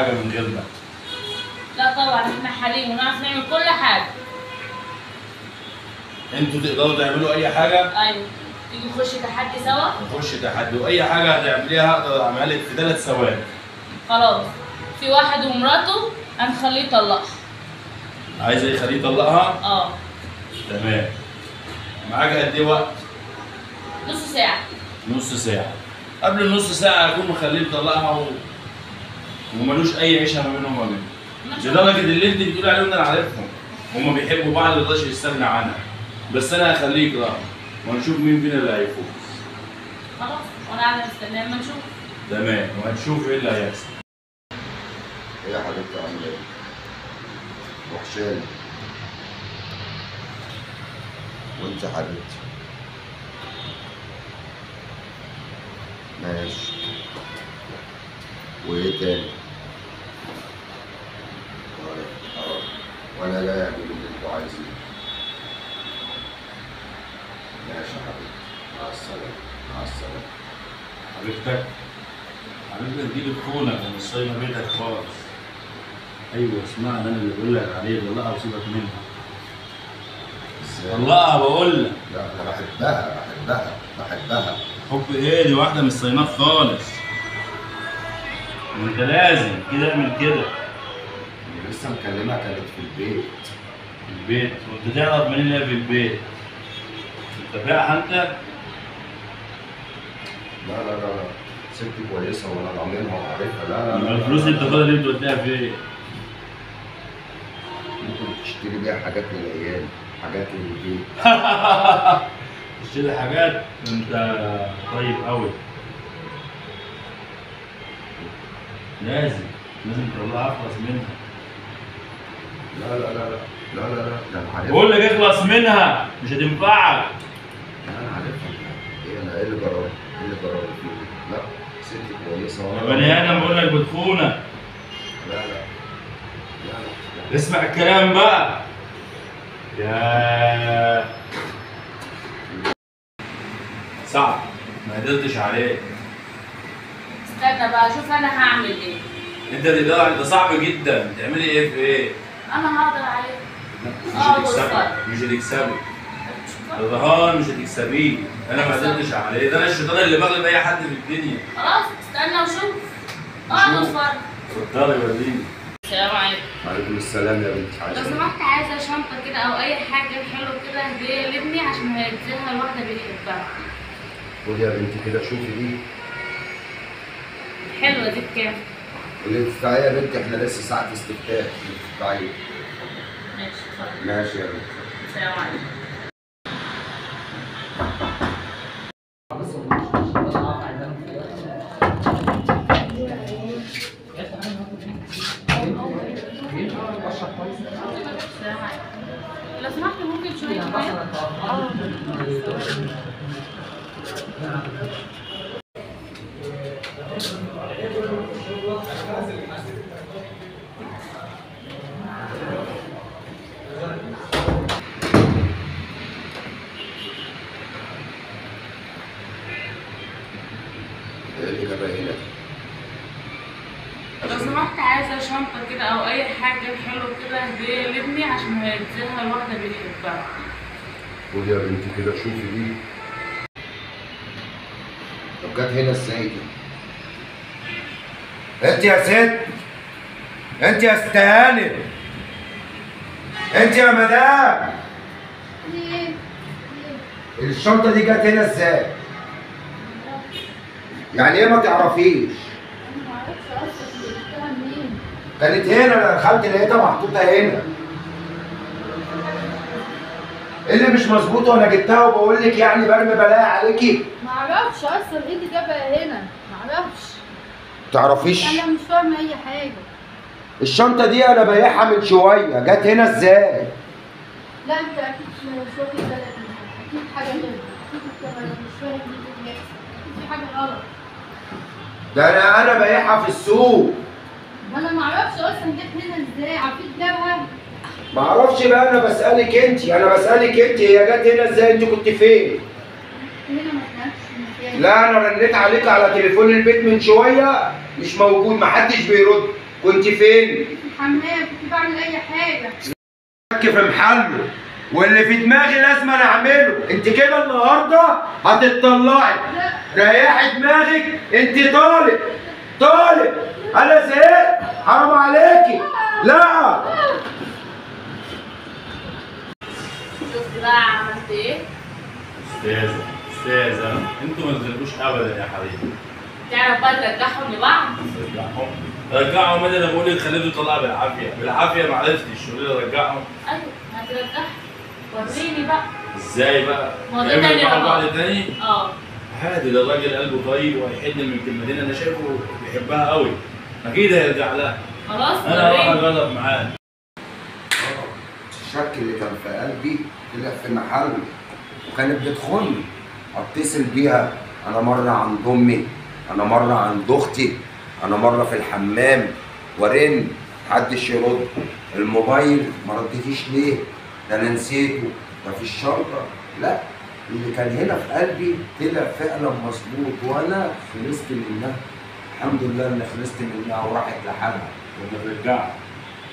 حاجه من غيرنا. لا طبعا احنا حريم ونعرف نعمل كل حاجه. انتوا تقدروا تعملوا اي حاجه؟ ايوه. تيجي نخش تحدي سوا؟ نخش تحدي، واي حاجه هتعمليها اقدر اعملها لك في 3 ثواني. خلاص. في واحد ومراته هنخليه يطلقها. عايزه يخليه يطلقها؟ اه. تمام. معاك قد ايه وقت؟ نص ساعه. نص ساعه. قبل النص ساعه هكون مخليه يطلقها وملوش اي عيشه ما بينهم وما بينهم. لدرجه اللي انت بتقولي عليهم انا عارفهم. هما بيحبوا بعض ما يقدرش يستغنى عنها. بس انا هخليه يكرهها ونشوف مين فينا اللي هيفوز. خلاص وانا قاعده مستنيه اما نشوف. تمام، وهنشوف ايه اللي هيحصل. ايه يا حبيبتي عامله ايه؟ وحشاني. وانت يا حبيبتي؟ ماشي. وايه تاني؟ وانا لا اعمل اللي انتوا عايزينه. ماشي يا حبيبتي، مع السلامه. مع السلامه. حبيبتك تجيب خونك ومش صايمه بيتك خالص. ايوه اسمعني، انا اللي بقول لك عليه، طلقها وسيبك منها. طلقها بقول لك. لا انا بحبها. حب ايه؟ دي واحده مش صايماك خالص. وانت لازم كده اعمل كده. اللي لسه مكلمها كانت في البيت. في البيت؟ وانت تعرف منين اللي هي في البيت؟ انت بايعها انت؟ لا ست كويسه وانا ضامنها وعارفها. لا الفلوس اللي بتاخدها دي بتوديها فين؟ ممكن تشتري بيها حاجات للعيال، حاجات للبيت. تشتري حاجات؟ انت طيب قوي. لازم تطلعها اخلص منها. لا ده انا عارفها. بقول لك اخلص منها مش هتنفعك. انا عارفها. ايه اللي جرالي؟ فيه؟ لا ست كويسه يا بني ادم بقول لك بتخونك. لا اسمع الكلام بقى. يا صعب، ما قدرتش عليه. استنى بقى اشوف انا هعمل ايه. انت تقدر، انت صعب جدا. تعملي ايه في ايه؟ انا هقدر عليه. مش هتكسبي. الرهان مش هتكسبيه. انا ما قدرتش عليه. ده انا الشيطان اللي بغلب اي حد في الدنيا. خلاص استنى وشوف. اقعد اتفرج. اتفضلي وريني. السلام عليكم. وعليكم السلام يا بنتي. لو سمحت عايزه شنطه كده او اي حاجه حلوه كده هديه لابني عشان هيديها لواحده بيحبها. خدي يا بنتي كده شوفي دي. حلوه دي بكام؟ اللي تدفعيه يا بنتي احنا لسه ساعة استفتاء. اللي تدفعيه. ماشي اتفضل. ماشي يا بنتي. السلام عليكم. لو سمحت ممكن شوية كمان؟ ايه اللي جابها هنا؟ لو سمحت عايزة شنطة كده أو أي حاجة حلوة كده هدية لابني عشان هيديها لواحدة بيحبها. خدي يا بنتي كده شوفي دي. طب جت هنا ازاي دي؟ انت يا ست، انت يا ست هانم، انت يا مدام، الشنطة دي جت هنا ازاي؟ يعني ايه ما تعرفيش؟ كانت هنا، انا دخلت لقيتها محطوطة هنا. ايه اللي مش مظبوط وانا جبتها وبقول لك يعني برمي بلاها عليكي؟ معرفش اصلا ايه اللي جابها هنا، معرفش. تعرفيش؟ انا مش فاهمه اي حاجه. الشنطة دي انا بايعها من شوية، جت هنا ازاي؟ لا انت اكيد مش واخد بالك منها، اكيد حاجه غير، اكيد مش فاهم ايه اللي بيحصل، اكيد في حاجه غلط. ده انا بايعها في السوق. انا معرفش اصلا جت هنا ازاي، عفيت جابها. معرفش بقى، انا بسألك انت، هي جت هنا ازاي؟ انت كنت فين؟ هنا ما سمعتش المكان. لا انا رنيت عليك على تليفون البيت من شوية مش موجود، محدش بيرد. كنت فين؟ في الحمام كنت بعمل اي حاجه. في محله واللي في دماغي لازم أنا اعمله. انت كده النهارده هتطلعي. ريحي دماغك، انت طالق طالق. انا زهقت، حرام عليكي. لا شفت بقى عملت ايه؟ استاذة انتوا ما تغلبوش ابدا يا حبيبي. تعرف بقى ترجعهم لبعض؟ رجعهم انا بقول لك خليته يطلع بالعافيه ما عرفتش قولي لي رجعهم. ايوه هترجعهم. وريني بقى. ازاي بقى؟ ما هو ده تاني يرجعوا بقى. بعض تاني؟ عادي، ده الراجل قلبه طيب وهيحن من كلمتين انا شايفه بيحبها قوي. اكيد هيرجع لها. خلاص انا هروح اجرب معاه. الشك اللي كان في قلبي طلع في محله وكانت بتخوني. اتصل بيها انا مره عند امي، انا مره عند اختي، انا مره في الحمام ورن محدش يرد. الموبايل ما ردتيش ليه؟ ده انا نسيته، ده في الشنطه. لا، اللي كان هنا في قلبي طلع فعلا مظبوط وانا خلصت منها. الحمد لله اني خلصت منها وراحت لحالها. ونرجعها.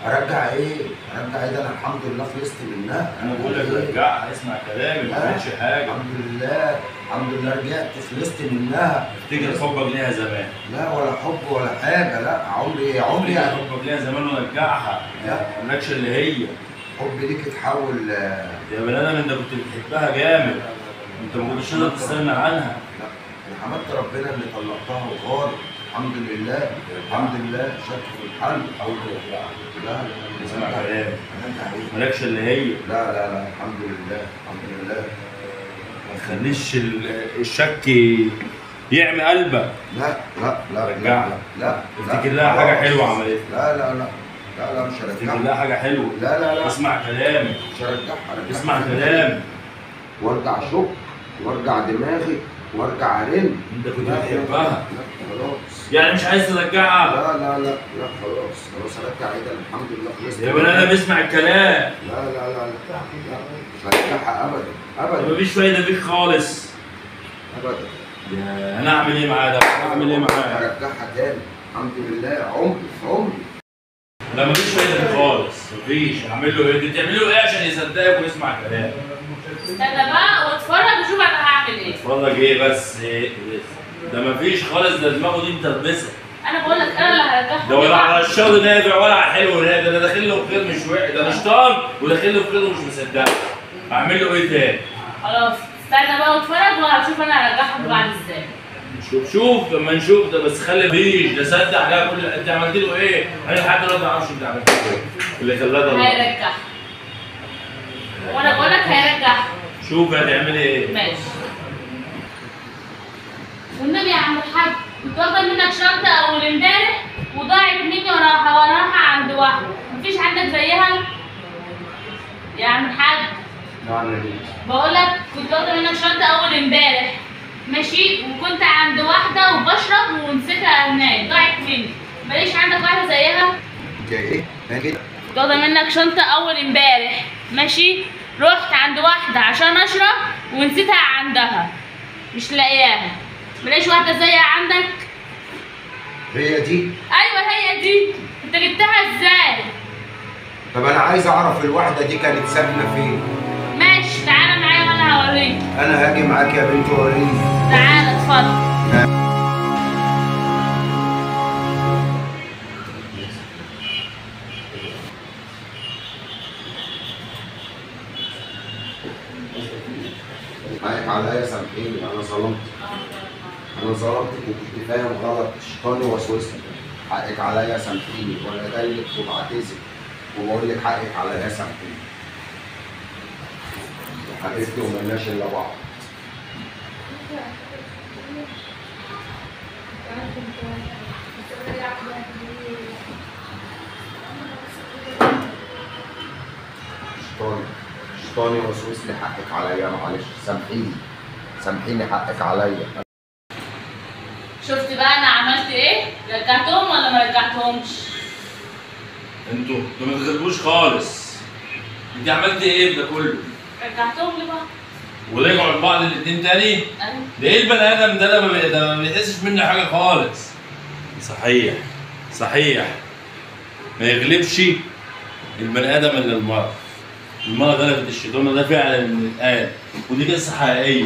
ارجع ايه؟ ارجع ايه؟ ده انا الحمد لله خلصت منها. انا بقول لك رجعها، اسمع كلامي ما تعملش حاجه. الحمد لله الحمد لله رجعت خلصت منها. افتكر حبك ليها زمان. لا ولا حب ولا حاجه، لا عمري افتكر حبك ليها زمان ورجعها. لا. ما قالكش اللي هي. حبي ليك اتحول. يا بني ادم انت كنت بتحبها جامد. انت ما كنتش تقدر تستغنى عنها. لا انا حمدت ربنا اللي طلقتها وغار. الحمد لله الحمد لله شك في الحل. حاول ترجعها. لا اسمع كلامي. لا مالكش اللي هي. لا لا الحمد لله الحمد لله. ما تخليش الشك يعمي قلبك. لا لا لا رجعها. لا افتكر لها حاجه حلوه عملتها. لا لا لا لا لا مش افتكر هرجعها. لها حاجه حلوه. لا لا لا اسمع كلامي. مش هرجعها. اسمع كلامي. وارجع شك وارجع دماغي وارجع ارن. انت كنت بتحبها. لا خلاص. يعني مش عايز ترجعها. لا لا لا لا خلاص خلاص هرجع ايه ده الحمد لله خلصت. يا بني ادم اسمع الكلام. لا لا لا لا مش هرجعها ابدا ابدا. مفيش فايده فيك خالص. ابدا. يا انا اعمل ايه معاه ده؟ اعمل ايه معاه؟ هرجعها تاني الحمد لله. عمري لا مفيش فايده فيك خالص. مفيش. اعمل له ايه؟ تعمل له ايه عشان يصدقك ويسمع كلامك؟ استنى بقى واتفرج وشوف انا هعمل ايه. اتفرج ايه بس؟ ايه ده؟ مفيش خالص. ده دماغه دي متربسه. انا بقول لك انا اللي هرجعهم. ده ولا على الشر نافع ولا على الحلو نافع. ده انا داخل له بخير مش وحش. ده انا شيطان وداخل له بخير ومش مصدقه. اعمل له ايه تاني؟ خلاص استنى بقى واتفرج وهشوف انا هرجعهم بعد ازاي. شوف لما نشوف ده. بس خلي بيش ده صدق عليها كل. انت عملت له ايه؟ انا لحد دلوقتي ما اعرفش انت عملت له ايه اللي خلاها ده. هيرجعهم. وانا بقول لك هيرجعهم. شوف هتعملي ايه؟ ماشي. والنبي يا عم الحاج كنت واخده منك شنطه اول امبارح وضاعت مني وانا رايحه عند واحده. مفيش عندك زيها؟ يا عم الحاج بقول لك كنت واخده منك شنطه اول امبارح ماشي وكنت عند واحده وبشرب ونسيتها هناك ضاعت مني. ماليش عندك واحده زيها؟ ايه؟ كده كنت واخده منك شنطه اول امبارح ماشي رحت عند واحده عشان اشرب ونسيتها عندها مش لاقياها. ملاقيش واحده زيها عندك؟ هي دي؟ ايوه هي دي. انت جبتها ازاي؟ طب انا عايز اعرف الواحده دي كانت ساكنه فين؟ ماشي تعالى معايا وانا هوريك. انا هاجي معاك يا بنت وريني. تعالى اتفضل. حقك عليا سامحيني. انا ظلمتك وكنت فاهم غلط. شيطاني وسوسني. حقك عليا سامحيني وانا جاي لك وبعتذر وبقول لك حقك عليا سامحيني. حبيبتي ومالناش الا بعض. شيطاني وسوس لي. حقك عليا معلش سامحيني حقك عليا. شفت بقى انا عملت ايه؟ رجعتهم ولا ما رجعتهمش؟ انتوا ما تغلبوش خالص. انت عملت ايه ده كله؟ رجعتهم لبعض. ورجعوا لبعض الاثنين تاني؟ ايوه. ده ايه البني ادم ده؟ ده ما بيحسش مني حاجه خالص. صحيح. ما يغلبش البني ادم الا المرض. المرض غلبت الشيطان، ده فعلا اتقال ودي قصه حقيقيه.